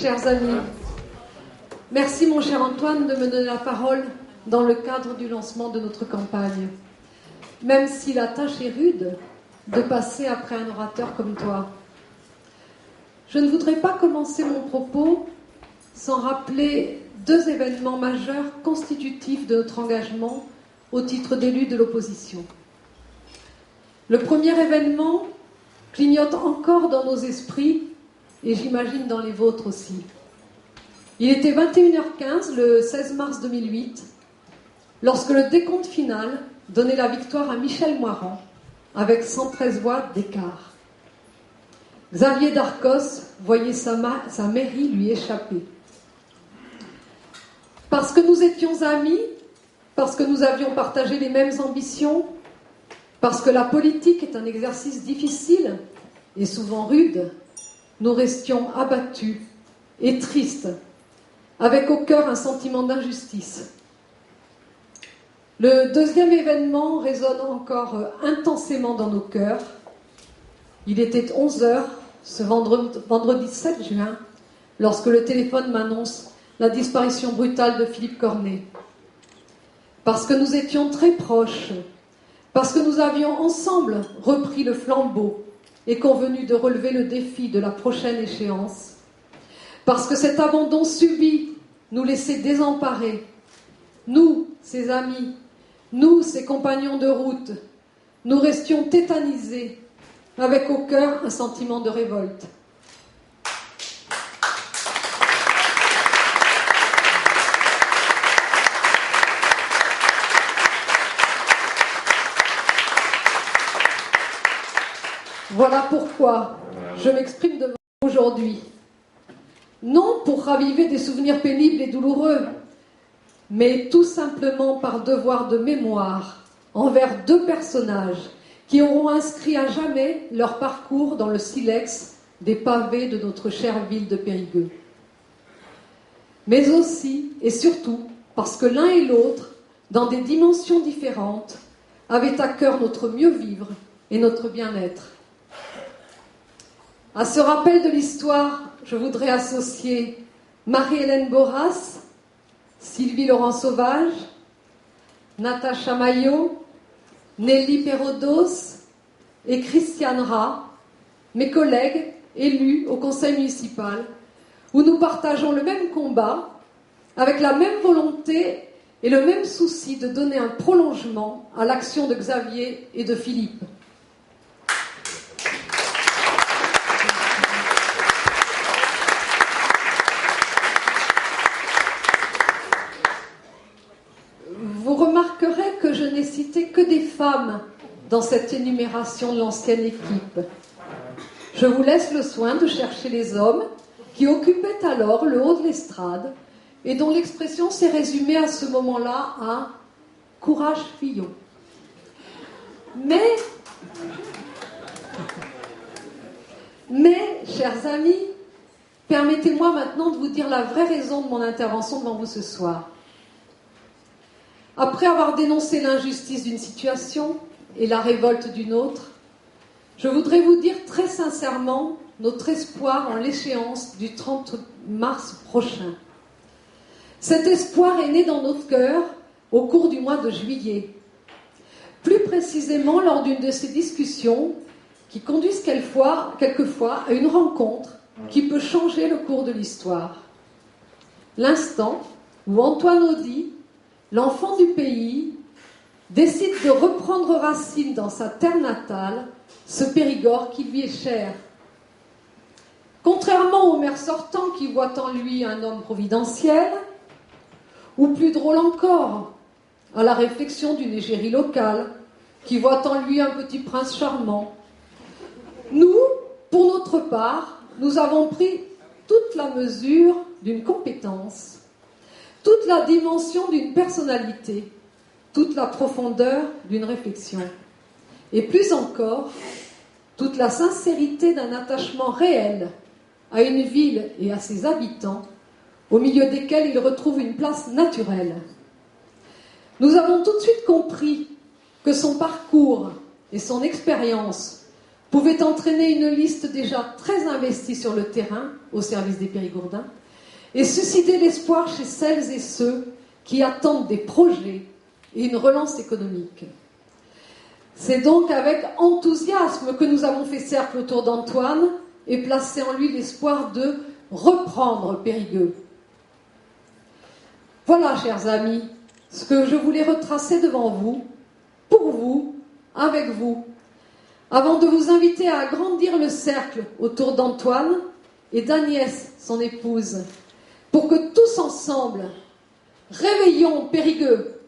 Chers amis, merci mon cher Antoine de me donner la parole dans le cadre du lancement de notre campagne. Même si la tâche est rude de passer après un orateur comme toi. Je ne voudrais pas commencer mon propos sans rappeler deux événements majeurs constitutifs de notre engagement au titre d'élu de l'opposition. Le premier événement clignote encore dans nos esprits et j'imagine dans les vôtres aussi. Il était 21h15 le 16 mars 2008 lorsque le décompte final donnait la victoire à Michel Moirand avec 113 voix d'écart. Xavier Darcos voyait sa mairie lui échapper. Parce que nous étions amis, parce que nous avions partagé les mêmes ambitions, parce que la politique est un exercice difficile et souvent rude, nous restions abattus et tristes, avec au cœur un sentiment d'injustice. Le deuxième événement résonne encore intensément dans nos cœurs. Il était 11h, ce vendredi 7 juin, lorsque le téléphone m'annonce la disparition brutale de Philippe Cornet. Parce que nous étions très proches, parce que nous avions ensemble repris le flambeau et convenu de relever le défi de la prochaine échéance, parce que cet abandon subit nous laissait désemparés, nous, ses amis, nous, ses compagnons de route, nous restions tétanisés, avec au cœur un sentiment de révolte. Voilà pourquoi je m'exprime devant vous aujourd'hui. Non pour raviver des souvenirs pénibles et douloureux, mais tout simplement par devoir de mémoire envers deux personnages qui auront inscrit à jamais leur parcours dans le silex des pavés de notre chère ville de Périgueux. Mais aussi et surtout parce que l'un et l'autre, dans des dimensions différentes, avaient à cœur notre mieux vivre et notre bien-être. À ce rappel de l'histoire, je voudrais associer Marie-Hélène Boras, Sylvie Laurent Sauvage, Natacha Maillot, Nelly Perrodos et Christiane Ra, mes collègues élus au conseil municipal, où nous partageons le même combat, avec la même volonté et le même souci de donner un prolongement à l'action de Xavier et de Philippe. Vous remarquerez que je n'ai cité que des femmes dans cette énumération de l'ancienne équipe. Je vous laisse le soin de chercher les hommes qui occupaient alors le haut de l'estrade et dont l'expression s'est résumée à ce moment-là à « courage Fillon ». Mais, chers amis, permettez-moi maintenant de vous dire la vraie raison de mon intervention devant vous ce soir. Après avoir dénoncé l'injustice d'une situation et la révolte d'une autre, je voudrais vous dire très sincèrement notre espoir en l'échéance du 30 mars prochain. Cet espoir est né dans notre cœur au cours du mois de juillet. Plus précisément lors d'une de ces discussions qui conduisent quelquefois à une rencontre qui peut changer le cours de l'histoire. L'instant où Antoine Audy, l'enfant du pays, décide de reprendre racine dans sa terre natale, ce Périgord qui lui est cher. Contrairement au maire sortant qui voit en lui un homme providentiel, ou plus drôle encore, à la réflexion d'une égérie locale qui voit en lui un petit prince charmant, nous, pour notre part, nous avons pris toute la mesure d'une compétence, toute la dimension d'une personnalité, toute la profondeur d'une réflexion, et plus encore, toute la sincérité d'un attachement réel à une ville et à ses habitants, au milieu desquels il retrouve une place naturelle. Nous avons tout de suite compris que son parcours et son expérience pouvait entraîner une liste déjà très investie sur le terrain, au service des Périgourdins, et susciter l'espoir chez celles et ceux qui attendent des projets et une relance économique. C'est donc avec enthousiasme que nous avons fait cercle autour d'Antoine et placé en lui l'espoir de reprendre Périgueux. Voilà, chers amis, ce que je voulais retracer devant vous, pour vous, avec vous, avant de vous inviter à agrandir le cercle autour d'Antoine et d'Agnès, son épouse, pour que tous ensemble, réveillons Périgueux.